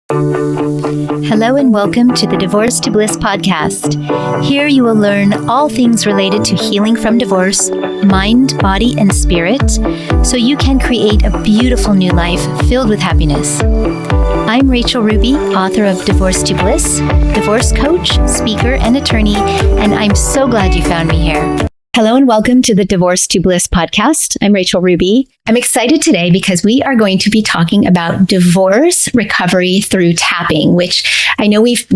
Hello and welcome to the Divorce to Bliss podcast. Here you will learn all things related to healing from divorce, mind, body, and spirit, so you can create a beautiful new life filled with happiness. I'm Rachel Ruby, author of Divorce to Bliss, divorce coach, speaker, and attorney, and I'm so glad you found me here. Hello and welcome to the Divorce to Bliss podcast. I'm Rachel Ruby. I'm excited today because we are going to be talking about divorce recovery through tapping, which I know we've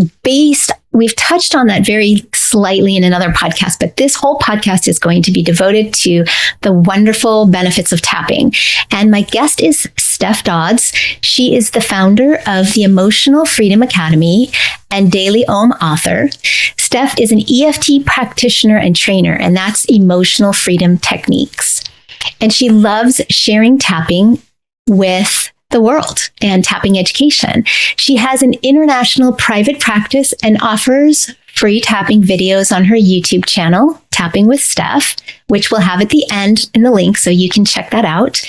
touched on that very slightly in another podcast, but this whole podcast is going to be devoted to the wonderful benefits of tapping. And my guest is Steph Dodds. She is the founder of the Emotional Freedom Academy and DailyOM author. Steph is an EFT practitioner and trainer, and that's emotional freedom techniques. And she loves sharing tapping with the world and tapping education. She has an international private practice and offers free tapping videos on her YouTube channel, Tapping with Steph, which we'll have at the end in the link so you can check that out.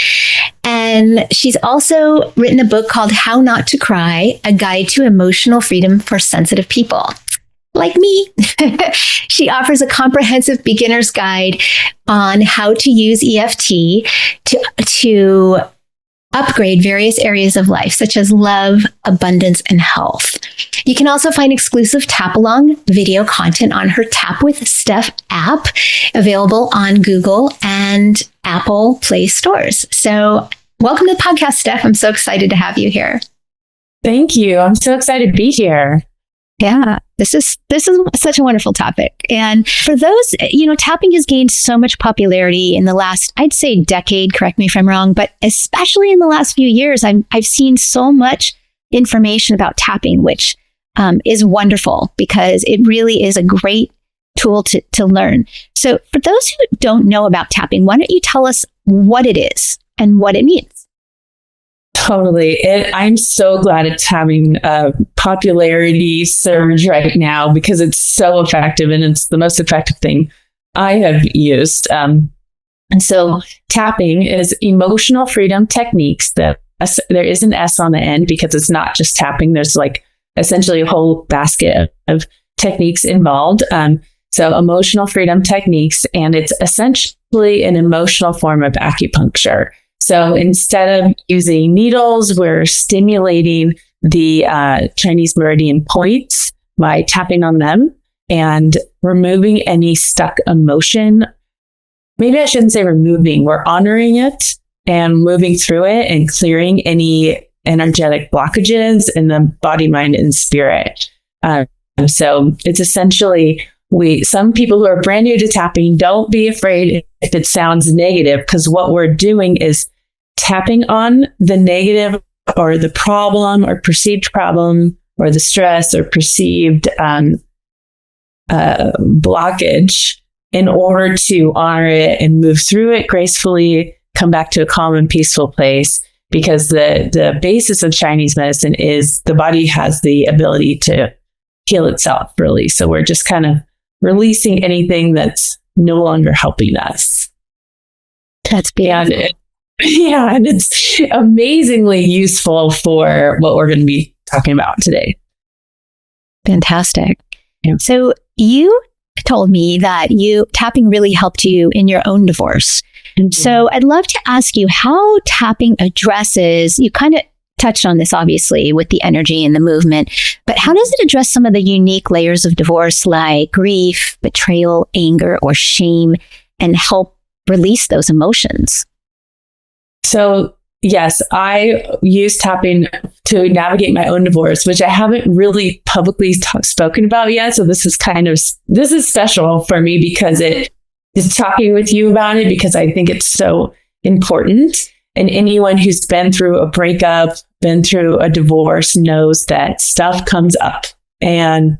And she's also written a book called How Not to Cry, A Guide to Emotional Freedom for Sensitive People. Like me. She offers a comprehensive beginner's guide on how to use EFT to upgrade various areas of life, such as love, abundance, and health. You can also find exclusive tap-along video content on her Tap with Steph app, available on Google and Apple Play stores. So welcome to the podcast, Steph. I'm so excited to have you here. Thank you. I'm so excited to be here. Yeah, this is such a wonderful topic. And for those, tapping has gained so much popularity in the last, I'd say decade, correct me if I'm wrong, but especially in the last few years, I've seen so much information about tapping, which is wonderful because it really is a great tool to learn. So for those who don't know about tapping, why don't you tell us what it is and what it means? Totally. I'm so glad it's having a popularity surge right now because it's so effective and it's the most effective thing I have used. And so tapping is emotional freedom techniques that there is an S on the end because it's not just tapping. There's like essentially a whole basket of techniques involved. So emotional freedom techniques, and it's essentially an emotional form of acupuncture. So instead of using needles, we're stimulating the Chinese meridian points by tapping on them and removing any stuck emotion. Maybe I shouldn't say removing, we're honoring it and moving through it and clearing any energetic blockages in the body, mind, and spirit. So it's essentially, some people who are brand new to tapping, don't be afraid if it sounds negative, because what we're doing is tapping on the negative or the problem or perceived problem or the stress or perceived blockage in order to honor it and move through it gracefully, come back to a calm and peaceful place. Because the basis of Chinese medicine is the body has the ability to heal itself, really. So we're just kind of releasing anything that's no longer helping us. That's beautiful. And it's amazingly useful for what we're going to be talking about today. Fantastic. Yeah. So you told me that tapping really helped you in your own divorce. Mm-hmm. So I'd love to ask you how tapping addresses, you kind of touched on this obviously with the energy and the movement, but how does it address some of the unique layers of divorce like grief, betrayal, anger, or shame, and help release those emotions? So yes, I use tapping to navigate my own divorce, which I haven't really publicly spoken about yet. So this is special for me because it is talking with you about it because I think it's so important. And anyone who's been through a breakup, been through a divorce knows that stuff comes up. And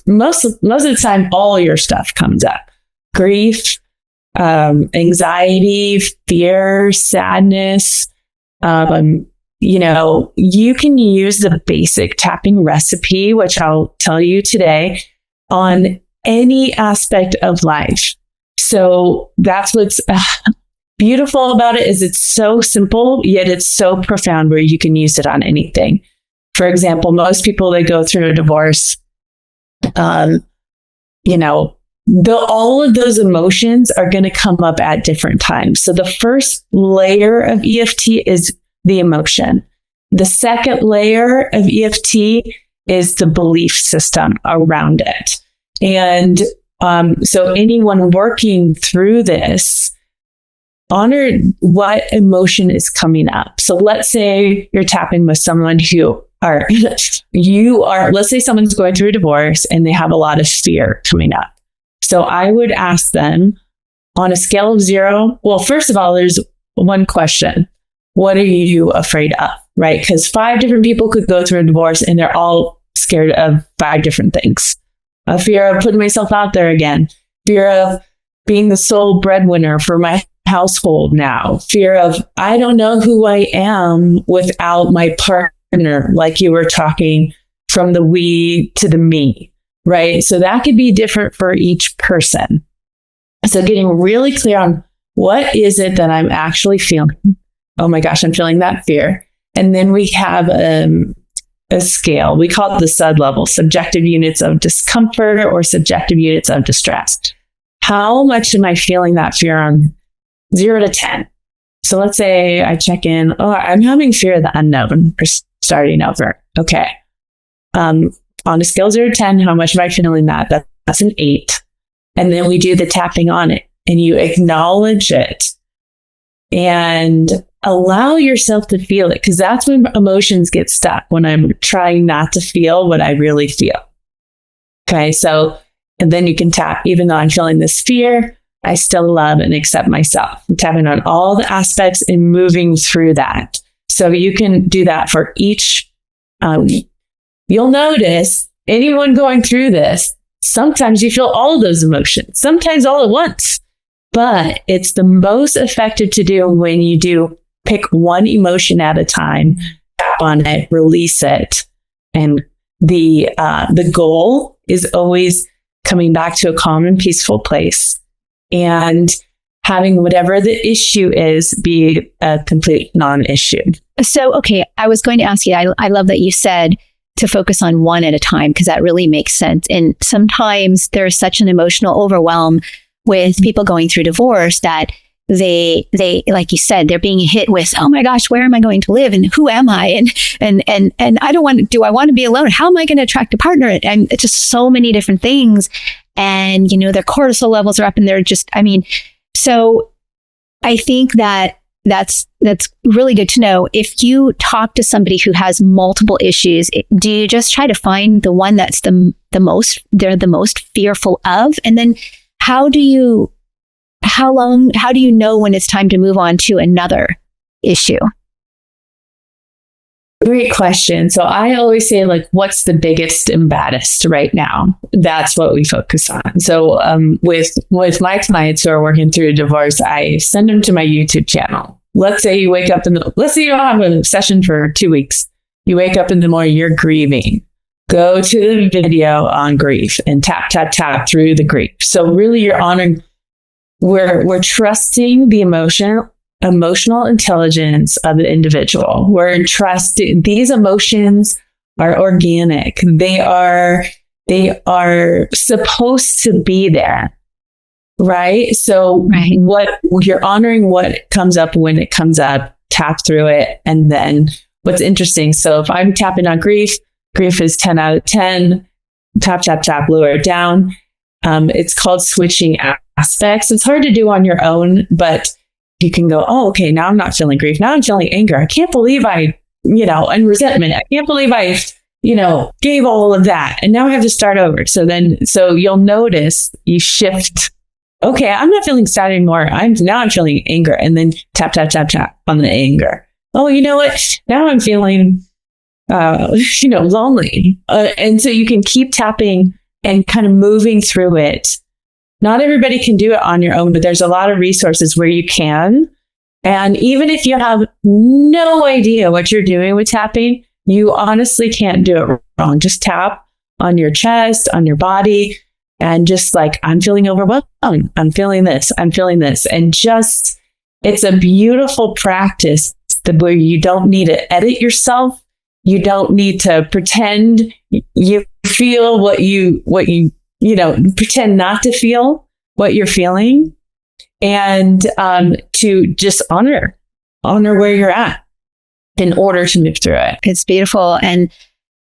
most of the time, all your stuff comes up. Grief, anxiety, fear, sadness. You can use the basic tapping recipe, which I'll tell you today, on any aspect of life. So that's what's beautiful about it, is it's so simple, yet it's so profound where you can use it on anything. For example, most people that go through a divorce, all of those emotions are going to come up at different times. So the first layer of EFT is the emotion. The second layer of EFT is the belief system around it. And so anyone working through this, honor what emotion is coming up. So let's say you're tapping with someone let's say someone's going through a divorce and they have a lot of fear coming up. So I would ask them on a scale of 0. Well, first of all, there's one question. What are you afraid of? Right? Because 5 different people could go through a divorce and they're all scared of 5 different things. A fear of putting myself out there again. Fear of being the sole breadwinner for my household now. Fear of, I don't know who I am without my partner, like you were talking, from the we to the me, right? So that could be different for each person. So getting really clear on what is it that I'm actually feeling. Oh my gosh, I'm feeling that fear. And then we have a scale. We call it the SUD level, subjective units of discomfort or subjective units of distress. How much am I feeling that fear on 0 to 10? So let's say I check in, I'm having fear of the unknown or starting over. Okay. On a scale 0 to 10, how much am I feeling that? That's an 8. And then we do the tapping on it and you acknowledge it and allow yourself to feel it, because that's when emotions get stuck, when I'm trying not to feel what I really feel. Okay. So, and then you can tap, even though I'm feeling this fear, I still love and accept myself. I'm tapping on all the aspects and moving through that. So you can do that for each. You'll notice anyone going through this, sometimes you feel all of those emotions, sometimes all at once, but it's the most effective to do when you do pick one emotion at a time, tap on it, release it. And the goal is always coming back to a calm and peaceful place and having whatever the issue is be a complete non-issue. So, okay, I was going to ask you, I love that you said to focus on one at a time, because that really makes sense. And sometimes there's such an emotional overwhelm with people going through divorce that they, like you said, they're being hit with, oh my gosh, where am I going to live? And who am I? And I don't want, do I want to be alone? How am I going to attract a partner? And it's just so many different things. And, their cortisol levels are up and they're just, so I think that's really good to know. If you talk to somebody who has multiple issues, do you just try to find the one that's they're the most fearful of? And then how do you know when it's time to move on to another issue? Great question. So I always say, what's the biggest and baddest right now? That's what we focus on. So with my clients who are working through a divorce, I send them to my YouTube channel. Let's say you wake up let's say you don't have a session for 2 weeks. You wake up in the morning, you're grieving. Go to the video on grief and tap, tap, tap through the grief. So really you're honoring, we're trusting the emotional intelligence of the individual. We're trusting these emotions are organic. They are supposed to be there. Right. So what you're honoring, what comes up when it comes up, tap through it. And then what's interesting. So if I'm tapping on grief is 10 out of 10, tap, tap, tap, lower it down. It's called switching aspects. It's hard to do on your own, but you can go, oh, okay, now I'm not feeling grief. Now I'm feeling anger. I can't believe and resentment. I can't believe I, gave all of that. And now I have to start over. So you'll notice you shift. Okay, I'm not feeling sad anymore. I'm feeling anger. And then tap, tap, tap, tap on the anger. Oh, you know what? Now I'm feeling, lonely. And so you can keep tapping and kind of moving through it. Not everybody can do it on your own, but there's a lot of resources where you can. And even if you have no idea what you're doing with tapping, you honestly can't do it wrong. Just tap on your chest, on your body, and just I'm feeling overwhelmed. I'm feeling this. I'm feeling this. And it's a beautiful practice where you don't need to edit yourself. You don't need to pretend you feel pretend not to feel what you're feeling, and to just honor where you're at in order to move through it. It's beautiful. And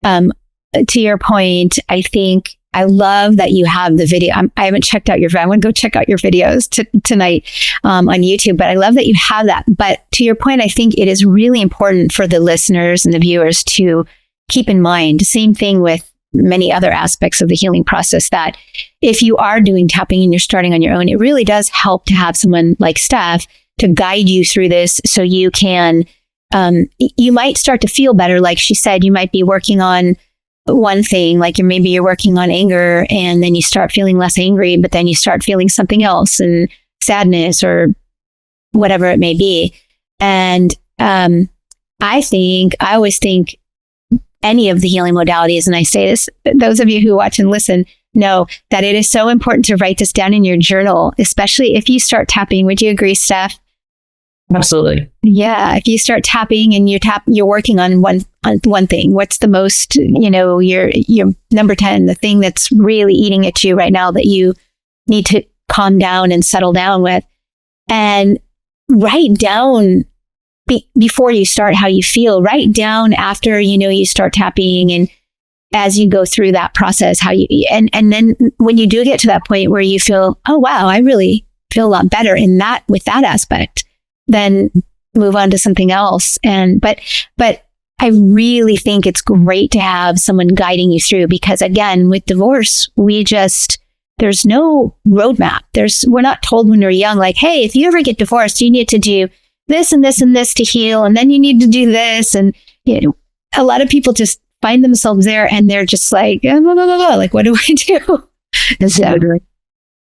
to your point, I think I love that you have the video. I haven't checked out I want to go check out your videos tonight on YouTube, but I love that you have that. But to your point, I think it is really important for the listeners and the viewers to keep in mind, same thing with many other aspects of the healing process, that if you are doing tapping and you're starting on your own, it really does help to have someone like Steph to guide you through this, so you can, you might start to feel better. Like she said, you might be working on one thing, like maybe you're working on anger, and then you start feeling less angry, but then you start feeling something else, and sadness or whatever it may be. And I always think any of the healing modalities, and I say this, those of you who watch and listen know that it is so important to write this down in your journal, especially if you start tapping. Would you agree, Steph? Absolutely. Yeah. If you start tapping and you're working on one thing, what's the most, your number 10, the thing that's really eating at you right now that you need to calm down and settle down with, and write down before you start how you feel. Write down after, you start tapping, and as you go through that process, how you, and then when you do get to that point where you feel, oh, wow, I really feel a lot better with that aspect, then move on to something else. But I really think it's great to have someone guiding you through, because again, with divorce, there's no roadmap. We're not told when we're young, like, hey, if you ever get divorced, you need to do this and this and this to heal, and then you need to do this. And a lot of people just find themselves there, and they're just like, like, what do I do?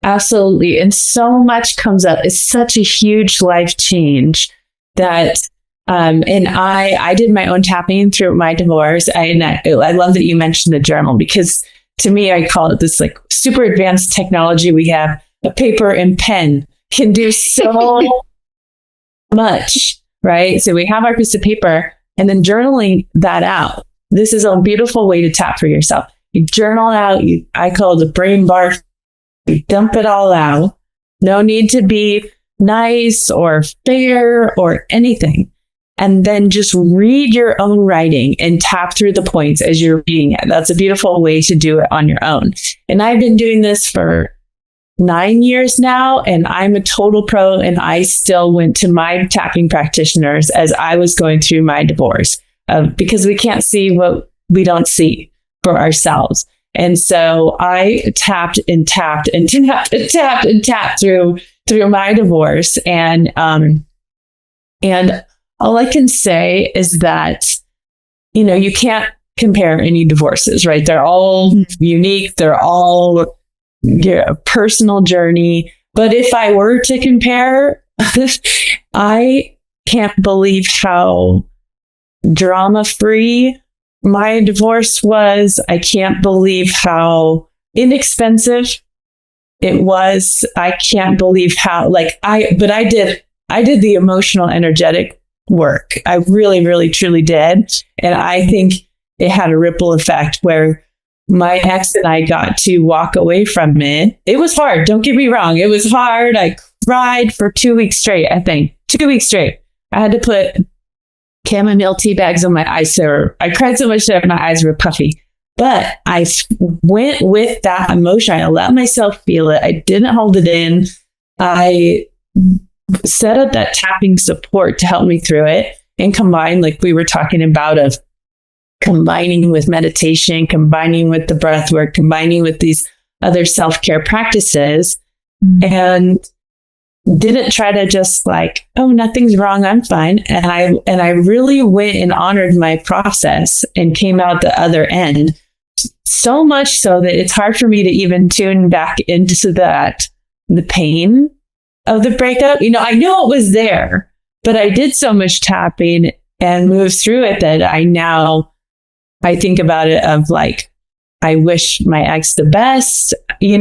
Absolutely. And so much comes up. It's such a huge life change that, and I did my own tapping through my divorce. I love that you mentioned the journal, because to me, I call it this like super advanced technology. We have a paper and pen can do so much, right? So we have our piece of paper, and then journaling that out. This is a beautiful way to tap for yourself. You journal out. I call it the brain bar. You dump it all out. No need to be nice or fair or anything. And then just read your own writing and tap through the points as you're reading it. That's a beautiful way to do it on your own. And I've been doing this for 9 years now, and I'm a total pro, and I still went to my tapping practitioners as I was going through my divorce, because we can't see what we don't see for ourselves. And so I tapped and tapped and tapped and tapped and tapped through my divorce. And all I can say is that, you can't compare any divorces, right? They're all unique. They're all your personal journey. But if I were to compare, I can't believe how drama-free my divorce was. I can't believe how inexpensive it was. I can't believe how, but I did the emotional, energetic work. I really, really, truly did. And I think it had a ripple effect where my ex and I got to walk away from it. It was hard. Don't get me wrong. It was hard. I cried for 2 weeks straight, I think. 2 weeks straight. I had to put chamomile tea bags on my eyes. I cried so much that my eyes were puffy. But I went with that emotion. I allowed myself to feel it. I didn't hold it in. I set up that tapping support to help me through it, and combined, like we were talking about, of combining with meditation, combining with the breath work, combining with these other self-care practices, and didn't try to just like, oh, nothing's wrong, I'm fine. And I really went and honored my process and came out the other end. So much so that it's hard for me to even tune back into the pain of the breakup. I know it was there, but I did so much tapping and moved through it that I think about it of like, I wish my ex the best. We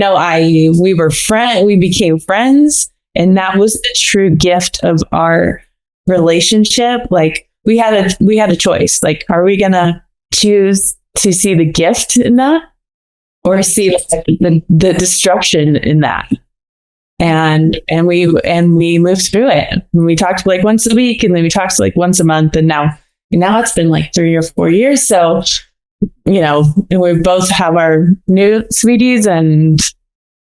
became friends. And that was the true gift of our relationship. Like we had a choice. Like, are we going to choose to see the gift in that or see the destruction in that. And we moved through it. And we talked like once a week, and then we talked like once a month. And now it's been like 3 or 4 years. So, and we both have our new sweeties, and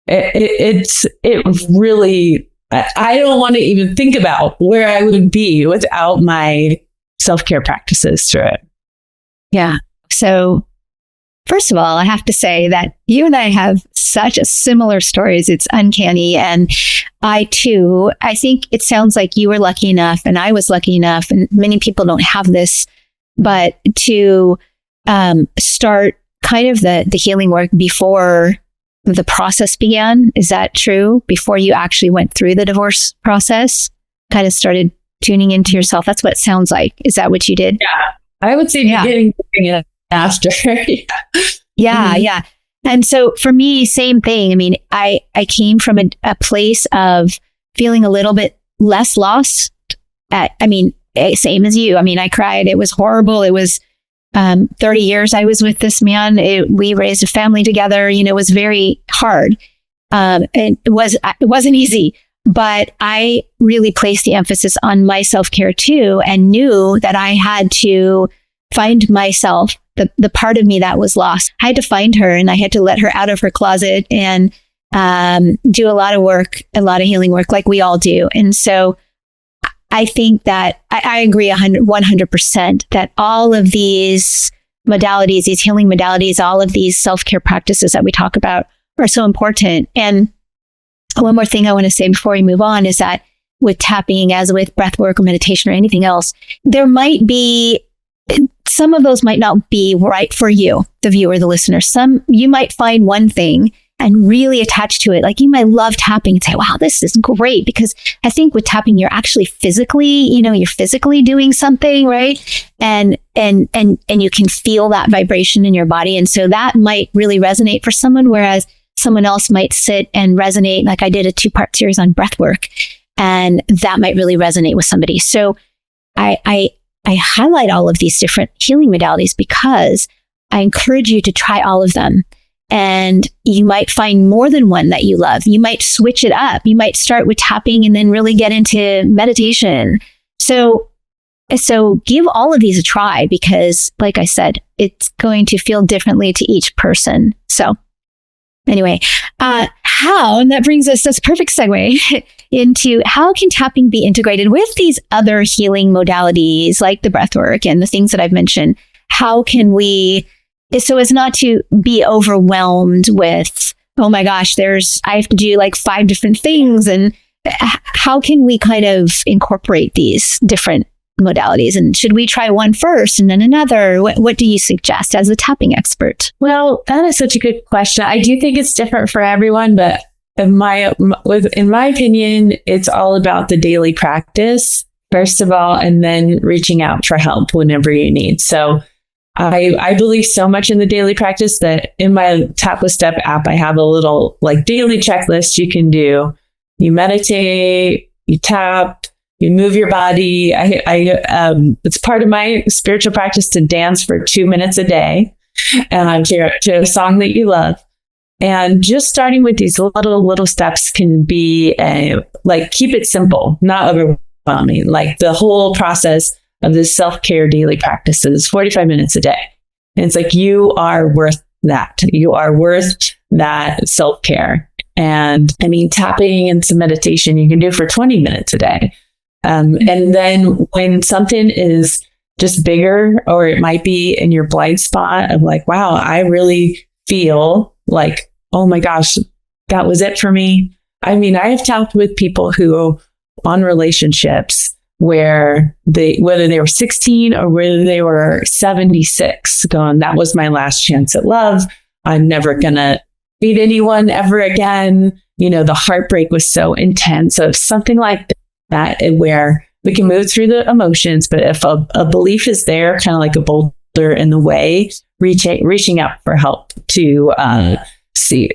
it really, I don't want to even think about where I would be without my self-care practices through it. Yeah. So first of all, I have to say that you and I have such similar stories. It's uncanny. And I think it sounds like you were lucky enough and I was lucky enough, and many people don't have this, but to start kind of the healing work before the process began. Is that true? Before you actually went through the divorce process, kind of started tuning into yourself? That's what it sounds like. Is that what you did? Yeah. I would say beginning after. Yeah. And so for me, same thing. I mean, I came from a place of feeling a little bit less lost. Same as you. I mean, I cried. It was horrible. It was 30 years I was with this man. We raised a family together. It was very hard. And it wasn't easy. But I really placed the emphasis on my self-care too, and knew that I had to find myself, the part of me that was lost. I had to find her, and I had to let her out of her closet and do a lot of work, a lot of healing work like we all do. And so I think that I agree 100% that all of these modalities, these healing modalities, all of these self-care practices that we talk about are so important. And one more thing I want to say before we move on is that with tapping, as with breath work or meditation or anything else, there might be, some of those might not be right for you, the viewer, the listener. You might find one thing and really attach to it. Like you might love tapping and say, wow, this is great. Because I think with tapping, you're actually physically, you're physically doing something, right? And you can feel that vibration in your body. And so that might really resonate for someone, whereas someone else might sit and resonate. Like I did a 2-part series on breath work, and that might really resonate with somebody. So I highlight all of these different healing modalities because I encourage you to try all of them. And you might find more than one that you love. You might switch it up. You might start with tapping and then really get into meditation. So give all of these a try, because like I said, it's going to feel differently to each person. So anyway, and that brings us, that's a perfect segue into how can tapping be integrated with these other healing modalities like the breath work and the things that I've mentioned? How can we, so as not to be overwhelmed with, oh my gosh, I have to do like 5 different things. And how can we kind of incorporate these different modalities? And should we try one first and then another? What do you suggest as a tapping expert? Well, that is such a good question. I do think it's different for everyone, but in my opinion, it's all about the daily practice, first of all, and then reaching out for help whenever you need. So I believe so much in the daily practice that in my Tap with Steph app, I have a little like daily checklist you can do. You meditate, you tap, you move your body. It's part of my spiritual practice to dance for 2 minutes a day and to a song that you love. And just starting with these little steps can be keep it simple, not overwhelming. Like the whole process of this self-care daily practices, 45 minutes a day. And it's like, you are worth that. You are worth that self-care. And I mean, tapping and some meditation you can do for 20 minutes a day. And then when something is just bigger, or it might be in your blind spot of like, wow, I really feel like, oh my gosh, that was it for me. I mean, I have talked with people who on relationships whether they were 16 or whether they were 76, going, that was my last chance at love. I'm never going to meet anyone ever again. The heartbreak was so intense. So if something like that, where we can move through the emotions, but if a belief is there, kind of like a boulder in the way, reaching out for help to see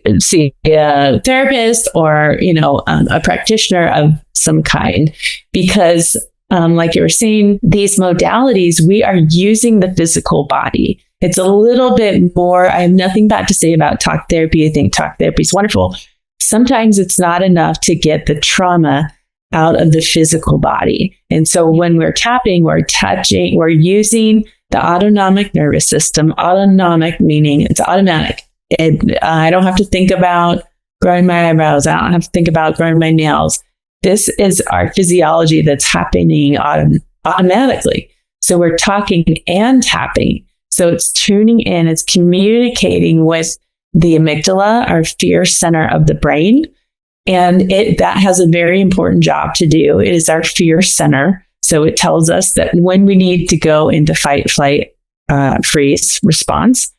a therapist or a practitioner of some kind, because like you were saying, these modalities, we are using the physical body. It's a little bit more. I have nothing bad to say about talk therapy. I think talk therapy is wonderful. Sometimes it's not enough to get the trauma out of the physical body. And so when we're tapping, we're touching, we're using the autonomic nervous system. Autonomic meaning it's automatic. I don't have to think about growing my eyebrows. I don't have to think about growing my nails. This is our physiology that's happening automatically. So we're talking and tapping. So it's tuning in, it's communicating with the amygdala, our fear center of the brain. And that has a very important job to do. It is our fear center. So it tells us that when we need to go into fight, flight, freeze response.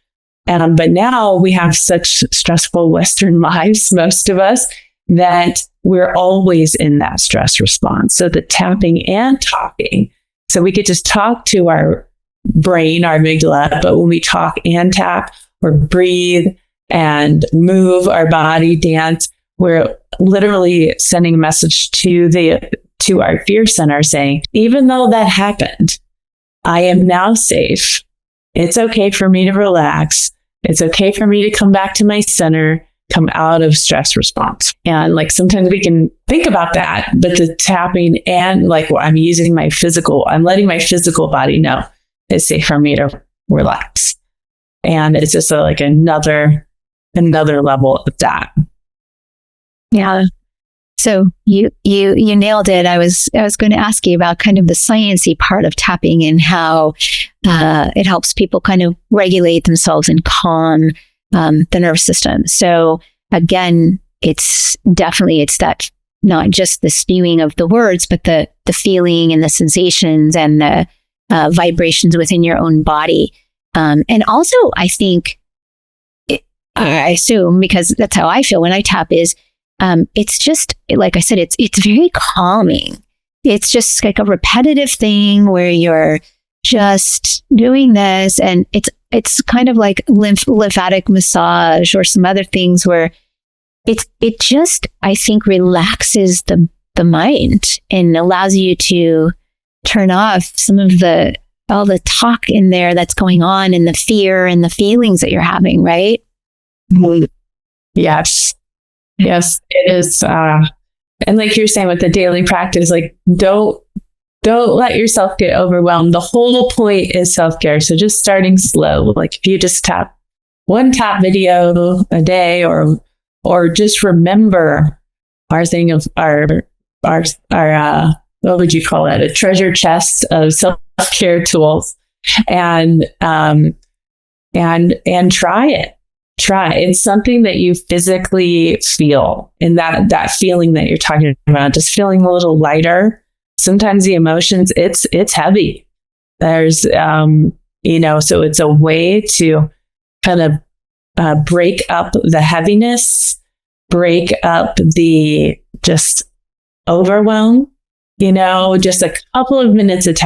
But now we have such stressful Western lives, most of us, that we're always in that stress response. So the tapping and talking. So we could just talk to our brain, our amygdala, but when we talk and tap or breathe and move our body, dance, we're literally sending a message to our fear center saying, even though that happened, I am now safe. It's okay for me to relax. It's okay for me to come back to my center, come out of stress response. And like sometimes we can think about that, but the tapping and like I'm letting my physical body know it's safe for me to relax. And it's just like another level of that. Yeah. So you nailed it. I was going to ask you about kind of the sciencey part of tapping and how it helps people kind of regulate themselves and calm the nervous system. So again, it's that not just the spewing of the words, but the feeling and the sensations and the vibrations within your own body. And also, I think, I assume, because that's how I feel when I tap is, it's just, like I said, it's very calming. It's just like a repetitive thing where you're just doing this, and it's kind of like lymphatic massage or some other things where it just, I think, relaxes the mind and allows you to turn off some of all the talk in there that's going on and the fear and the feelings that you're having, right? Yes, it is. And like you're saying with the daily practice, like don't let yourself get overwhelmed. The whole point is self-care. So just starting slow. Like if you just tap one tap video a day, or just remember our thing of our what would you call it? A treasure chest of self-care tools, and try it. It's something that you physically feel, and that feeling that you're talking about, just feeling a little lighter. Sometimes the emotions, it's heavy. There's, so it's a way to kind of break up the heaviness, break up the just overwhelm. Just a couple of minutes of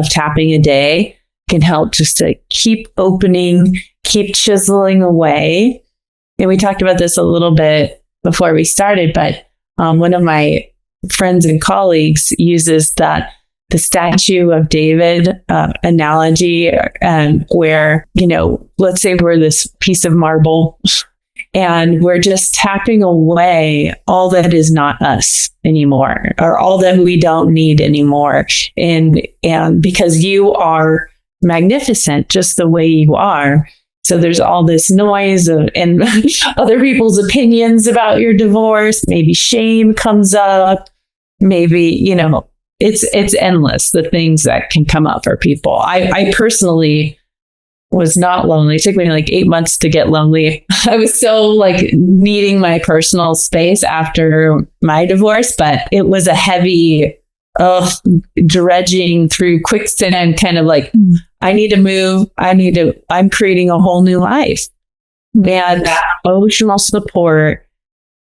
tapping a day can help just to keep opening, keep chiseling away. And we talked about this a little bit before we started, but one of my friends and colleagues uses the statue of David analogy, where, let's say we're this piece of marble and we're just tapping away all that is not us anymore, or all that we don't need anymore. And because you are magnificent just the way you are. So there's all this noise and other people's opinions about your divorce. Maybe shame comes up. Maybe, it's endless, the things that can come up for people. I personally was not lonely. It took me like 8 months to get lonely. I was so like needing my personal space after my divorce, but it was a heavy dredging through quicksand, kind of like, I need to move. I'm creating a whole new life. And emotional support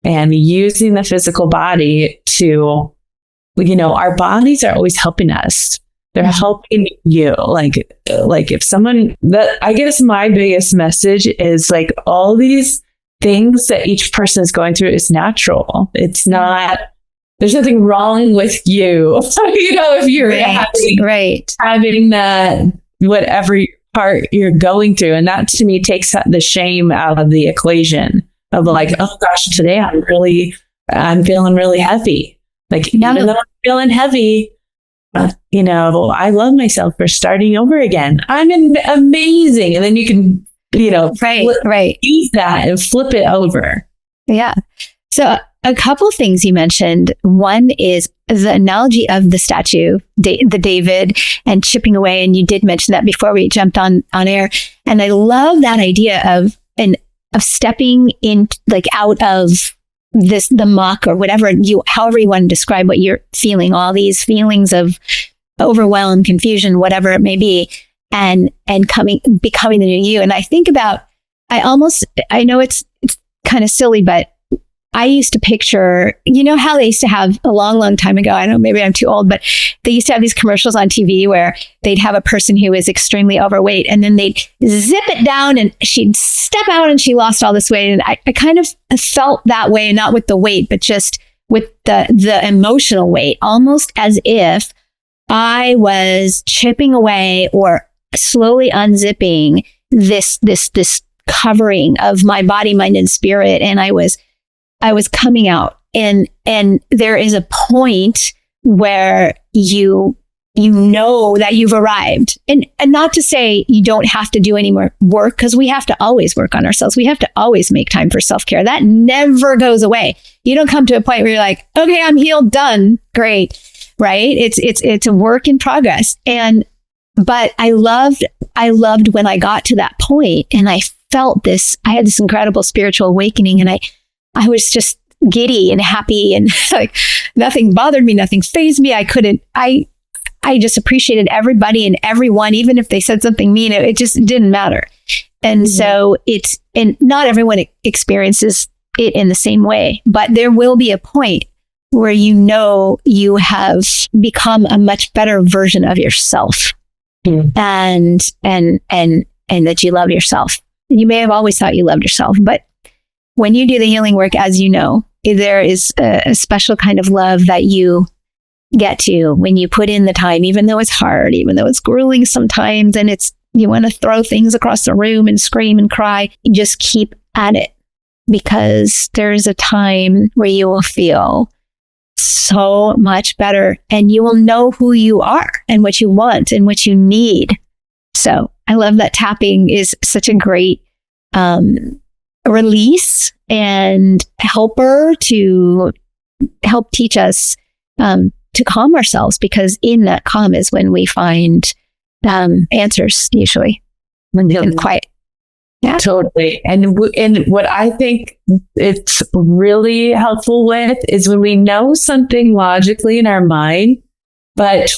and using the physical body to, our bodies are always helping us. They're helping you. Like if someone I guess my biggest message is like all these things that each person is going through is natural. It's not, there's nothing wrong with you. If you're having that, whatever part you're going through. And that to me takes the shame out of the equation of like, oh gosh, today I'm feeling really heavy. Like, even though I'm feeling heavy, I love myself for starting over again. I'm amazing. And then you can, use that and flip it over. Yeah. So a couple things you mentioned. One is the analogy of the statue, the David, and chipping away. And you did mention that before we jumped on air. And I love that idea of stepping in, like, out of the muck or whatever however you want to describe what you're feeling, all these feelings of overwhelm, confusion, whatever it may be, and becoming the new you. And I think about, I know it's kind of silly, but I used to picture, how they used to have a long, long time ago, I don't know, maybe I'm too old, but they used to have these commercials on TV where they'd have a person who is extremely overweight and then they'd zip it down and she'd step out and she lost all this weight. And I kind of felt that way, not with the weight, but just with the emotional weight, almost as if I was chipping away or slowly unzipping this covering of my body, mind, and spirit. And I was coming out, and there is a point where you know that you've arrived, and not to say you don't have to do any more work, because we have to always work on ourselves. We have to always make time for self-care. That never goes away. You don't come to a point where you're like, okay, I'm healed, done, great, right? It's a work in progress. But I loved when I got to that point, and I felt this. I had this incredible spiritual awakening, and I was just giddy and happy, and like nothing bothered me, nothing fazed me. I just appreciated everybody and everyone, even if they said something mean, it just didn't matter. And so and not everyone experiences it in the same way, but there will be a point where you have become a much better version of yourself, and that you love yourself. And you may have always thought you loved yourself, but when you do the healing work, as you know, there is a special kind of love that you get to when you put in the time, even though it's hard, even though it's grueling sometimes, and you want to throw things across the room and scream and cry. You just keep at it, because there's a time where you will feel so much better, and you will know who you are and what you want and what you need. So I love that tapping is such a great release and helper to help teach us to calm ourselves, because in that calm is when we find answers, usually, when we get quiet. Yeah, totally. And what I think it's really helpful with is when we know something logically in our mind, but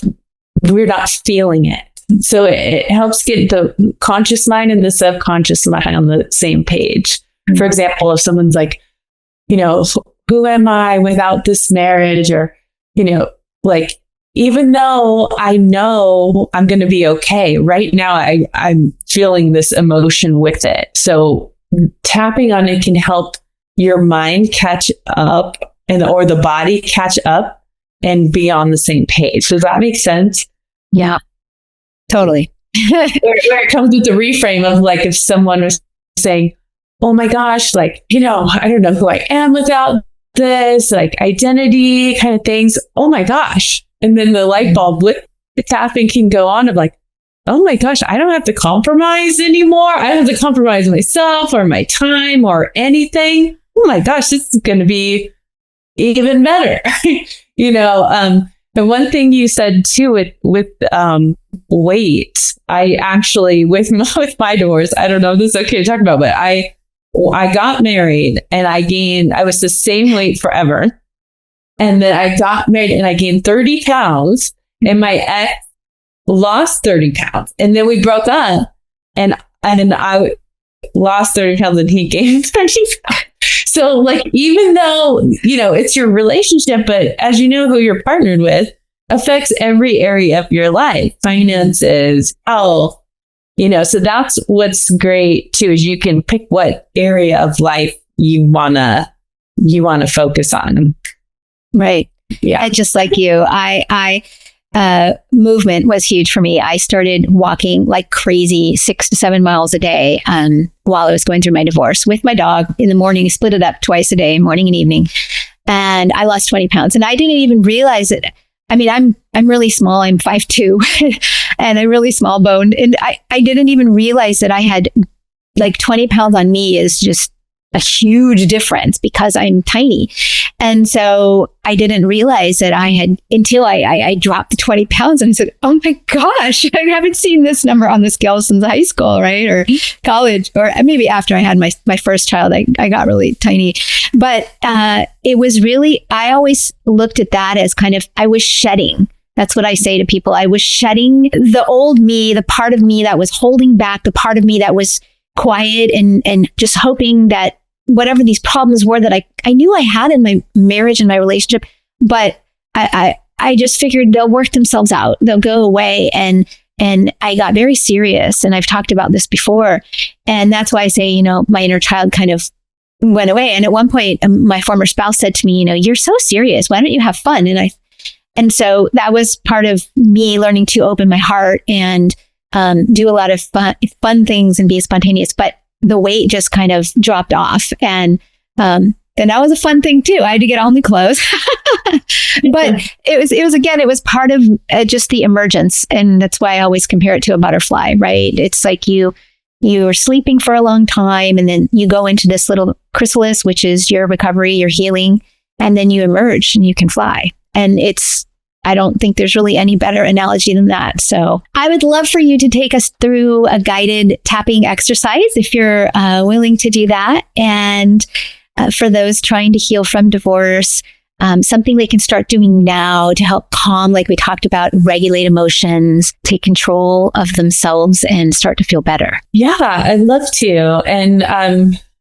we're not feeling it. So it helps get the conscious mind and the subconscious mind on the same page. For example, if someone's like, who am I without this marriage? Or, like, even though I know I'm going to be okay right now, I'm feeling this emotion with it. So tapping on it can help your mind catch up or the body catch up and be on the same page. Does that make sense? Yeah, totally. where it comes with the reframe of, like, if someone was saying, oh my gosh, like, I don't know who I am without this, like, identity kind of things. Oh my gosh. And then the light bulb with the tapping can go on of like, oh my gosh, I don't have to compromise anymore. I don't have to compromise myself or my time or anything. Oh my gosh, this is going to be even better. The one thing you said too with weight, I actually, with my divorce, I don't know if this is okay to talk about, but I got married and I was the same weight forever. And then I got married and I gained 30 pounds, and my ex lost 30 pounds. And then we broke up, and I lost 30 pounds and he gained 30 pounds. So, like, even though, it's your relationship, but as you know, who you're partnered with affects every area of your life, finances, health, so that's what's great too, is you can pick what area of life you want to focus on. Right. Yeah. And just like you, I movement was huge for me. I started walking like crazy, 6 to 7 miles a day while I was going through my divorce with my dog in the morning, split it up twice a day, morning and evening. And I lost 20 pounds. And I didn't even realize it. I mean, I'm really small. I'm 5'2" and I'm really small boned. And I didn't even realize that I had like 20 pounds on me is just a huge difference because I'm tiny. And so I didn't realize that I had until I dropped the 20 pounds and I said, oh my gosh, I haven't seen this number on the scale since high school, right? Or college, or maybe after I had my first child, I got really tiny. But it was really, I always looked at that as kind of, I was shedding. That's what I say to people. I was shedding the old me, the part of me that was holding back, the part of me that was quiet and just hoping that whatever these problems were that I knew I had in my marriage and my relationship, but I just figured they'll work themselves out. They'll go away. And I got very serious. And I've talked about this before. And that's why I say, my inner child kind of went away. And at one point, my former spouse said to me, you're so serious. Why don't you have fun? And so that was part of me learning to open my heart and do a lot of fun things and be spontaneous. But the weight just kind of dropped off. And that was a fun thing too. I had to get all new clothes. But it was part of just the emergence. And that's why I always compare it to a butterfly, right? It's like you were sleeping for a long time and then you go into this little chrysalis, which is your recovery, your healing, and then you emerge and you can fly. And I don't think there's really any better analogy than that. So I would love for you to take us through a guided tapping exercise if you're willing to do that. And for those trying to heal from divorce, something they can start doing now to help calm, like we talked about, regulate emotions, take control of themselves and start to feel better. Yeah, I'd love to. And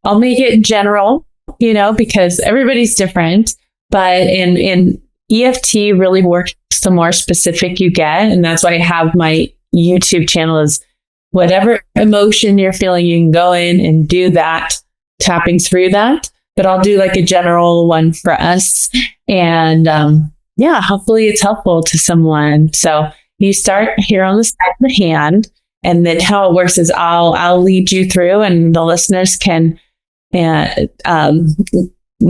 I'll make it general, because everybody's different. But in EFT really works the more specific you get. And that's why I have my YouTube channel is whatever emotion you're feeling, you can go in and do that, tapping through that. But I'll do like a general one for us. And hopefully it's helpful to someone. So you start here on the side of the hand. And then how it works is I'll lead you through and the listeners can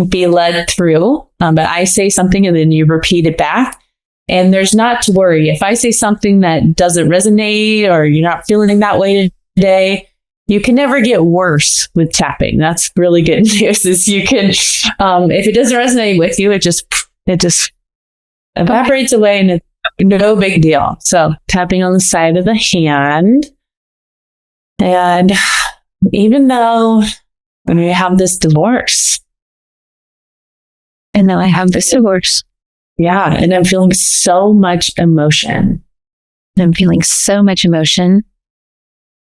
be led through. But I say something and then you repeat it back. And there's not to worry. If I say something that doesn't resonate or you're not feeling that way today, you can never get worse with tapping. That's really good news is you can, if it doesn't resonate with you, it just evaporates away and it's no big deal. So tapping on the side of the hand. And even though when we have this divorce, and now I have this divorce. Yeah. And I'm feeling so much emotion.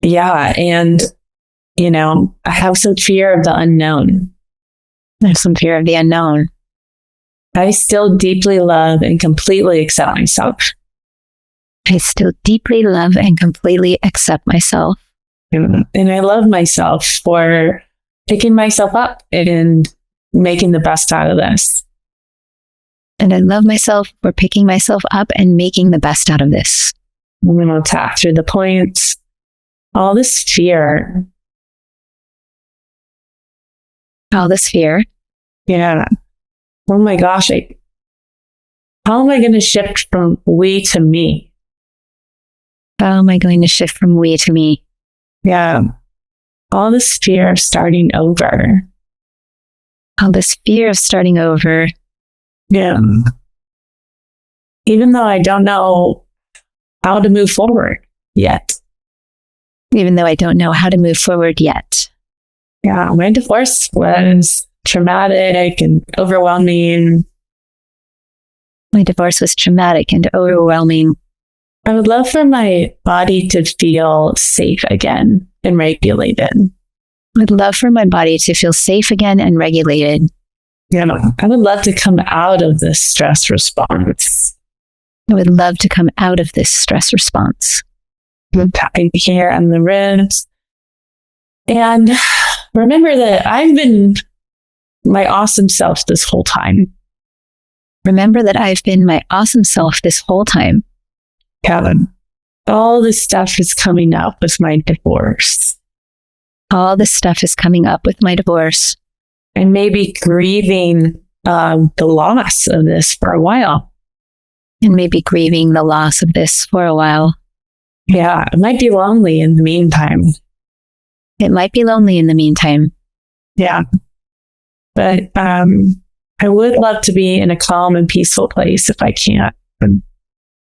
Yeah. And, I have some fear of the unknown. I still deeply love and completely accept myself. And I love myself for picking myself up and making the best out of this. And I love myself for picking myself up and making the best out of this. I'm going to tap through the points. All this fear. Yeah. Oh my gosh. How am I going to shift from we to me? How am I going to shift from we to me? Yeah. All this fear of starting over. Yeah. Even though I don't know how to move forward yet. Yeah, my divorce was traumatic and overwhelming. I would love for my body to feel safe again and regulated. Yeah, I would love to come out of this stress response. Tapping here on the ribs. And remember that I've been my awesome self this whole time. Kevin, all this stuff is coming up with my divorce. All this stuff is coming up with my divorce. And maybe grieving the loss of this for a while. And maybe grieving the loss of this for a while. Yeah, it might be lonely in the meantime. It might be lonely in the meantime. Yeah. But I would love to be in a calm and peaceful place if I can.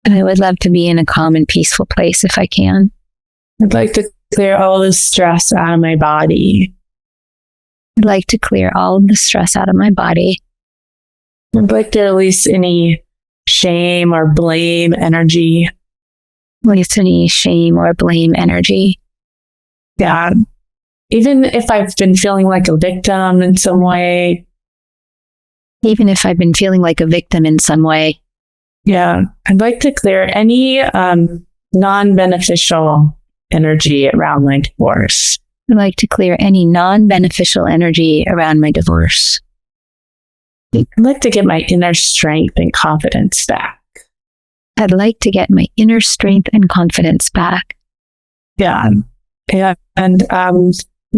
I would love to be in a calm and peaceful place if I can. I'd like to clear all the stress out of my body. I'd like to clear all of the stress out of my body. I'd like to release any shame or blame energy. Release any shame or blame energy. Yeah. Even if I've been feeling like a victim in some way. Even if I've been feeling like a victim in some way. Yeah. I'd like to clear any non-beneficial energy around my divorce. I'd like to clear any non-beneficial energy around my divorce. I'd like to get my inner strength and confidence back. I'd like to get my inner strength and confidence back. Yeah. And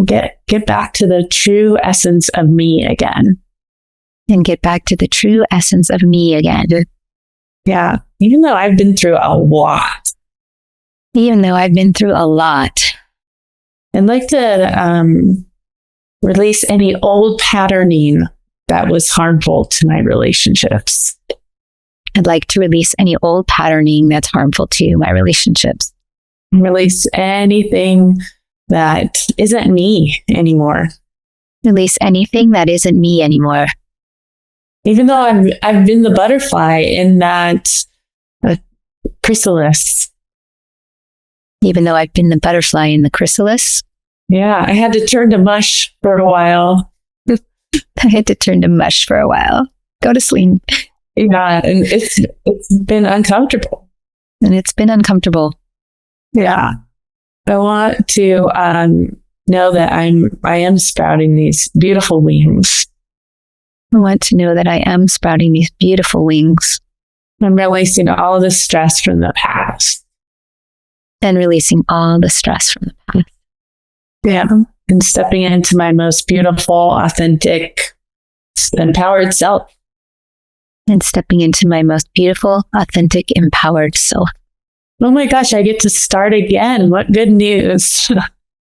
get back to the true essence of me again. And get back to the true essence of me again. Yeah. Even though I've been through a lot. Even though I've been through a lot. I'd like to release any old patterning that was harmful to my relationships. I'd like to release any old patterning that's harmful to my relationships. Release anything that isn't me anymore. Release anything that isn't me anymore. Even though I've been the butterfly in that chrysalis. Even though I've been the butterfly in the chrysalis. Yeah, I had to turn to mush for a while. I had to turn to mush for a while. Go to sleep. Yeah, and it's been uncomfortable. And it's been uncomfortable. Yeah. I want to know that I am sprouting these beautiful wings. I want to know that I am sprouting these beautiful wings. I'm releasing all of the stress from the past. And releasing all the stress from the past. Yeah. And stepping into my most beautiful, authentic, empowered self. And stepping into my most beautiful, authentic, empowered self. Oh my gosh, I get to start again. What good news.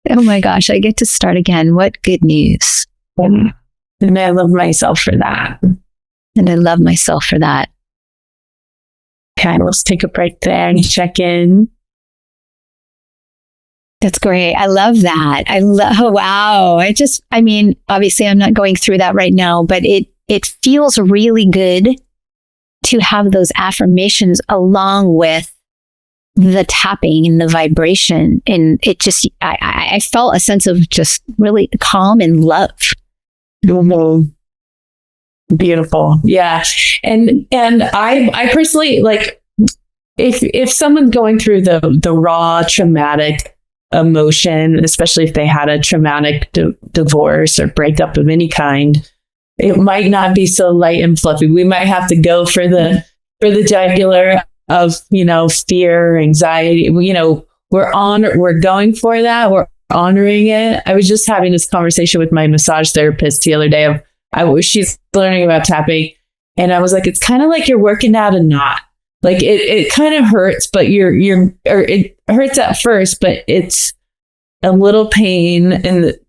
Oh my gosh, I get to start again. What good news. And I love myself for that. And I love myself for that. Okay, let's take a break there and check in. That's great. I love that. Oh, wow. Obviously I'm not going through that right now, but it feels really good to have those affirmations along with the tapping and the vibration. And it just, I felt a sense of just really calm and love. Beautiful. Yeah. And I personally, like, if someone's going through the raw traumatic emotion, especially if they had a traumatic divorce or breakup of any kind, it might not be so light and fluffy. We might have to go for the jugular of, fear, anxiety. We're going for that. We're honoring it. I was just having this conversation with my massage therapist the other day she's learning about tapping, and I was like, it's kind of like you're working out a knot. Like it kind of hurts, but it hurts at first, but it's a little pain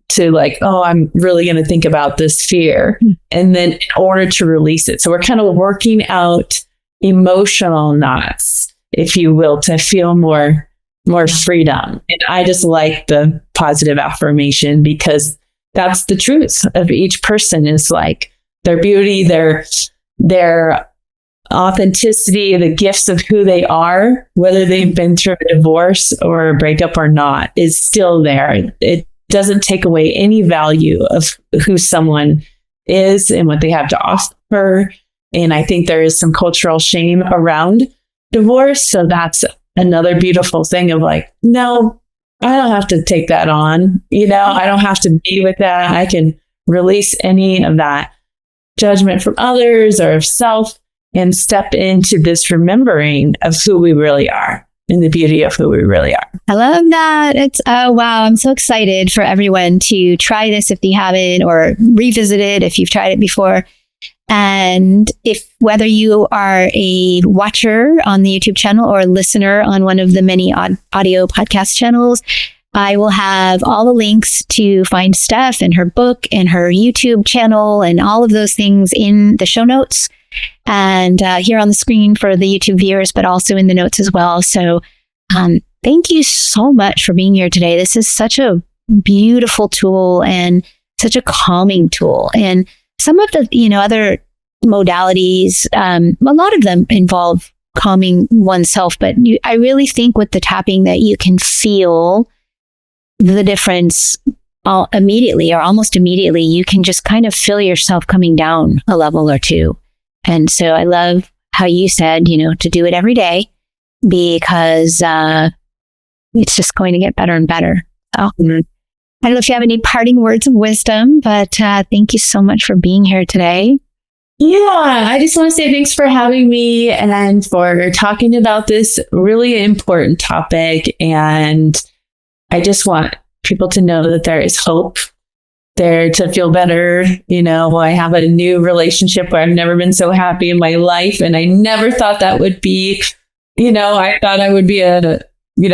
to like, oh, I'm really going to think about this fear. And then in order to release it. So we're kind of working out emotional knots, if you will, to feel more freedom. And I just like the positive affirmation because that's the truth of each person, is like their beauty, their authenticity, the gifts of who they are, whether they've been through a divorce or a breakup or not, is still there. It doesn't take away any value of who someone is and what they have to offer. And I think there is some cultural shame around divorce. So that's another beautiful thing of like, no, I don't have to take that on. I don't have to be with that. I can release any of that judgment from others or of self and step into this remembering of who we really are and the beauty of who we really are. I love that. It's, oh, wow. I'm so excited for everyone to try this if they haven't, or revisit it if you've tried it before. And if whether you are a watcher on the YouTube channel or a listener on one of the many audio podcast channels, I will have all the links to find Steph and her book and her YouTube channel and all of those things in the show notes, and here on the screen for the YouTube viewers, but also in the notes as well. So thank you so much for being here today. This is such a beautiful tool and such a calming tool. And some of the, other modalities, a lot of them involve calming oneself, but I really think with the tapping that you can feel the difference immediately, or almost immediately. You can just kind of feel yourself coming down a level or two. And so I love how you said, to do it every day, because it's just going to get better and better. So I don't know if you have any parting words of wisdom, but thank you so much for being here today. Yeah, I just want to say thanks for having me and for talking about this really important topic. And I just want people to know that there is hope there to feel better. I have a new relationship where I've never been so happy in my life. And I never thought that would be, I thought I would be a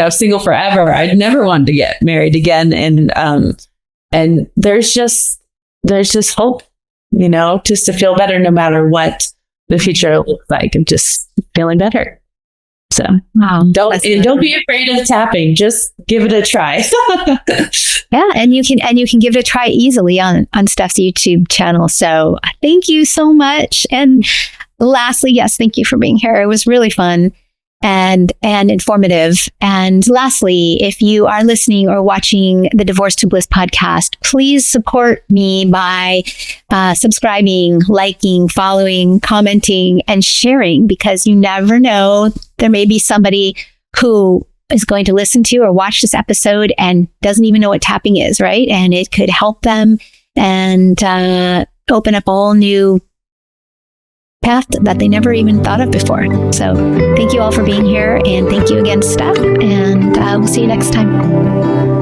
single forever. I'd never wanted to get married again. And there's just hope, just to feel better no matter what the future looks like, and just feeling better. So don't be afraid of tapping. Just give it a try. Yeah, and you can give it a try easily on Steph's YouTube channel. So thank you so much. And lastly, yes, thank you for being here. It was really fun and informative. And lastly, if you are listening or watching the Divorce to Bliss podcast, please support me by subscribing, liking, following, commenting, and sharing, because you never know. There may be somebody who is going to listen to or watch this episode and doesn't even know what tapping is, right? And it could help them and open up a whole new path that they never even thought of before. So thank you all for being here, and thank you again, Steph, and we'll see you next time.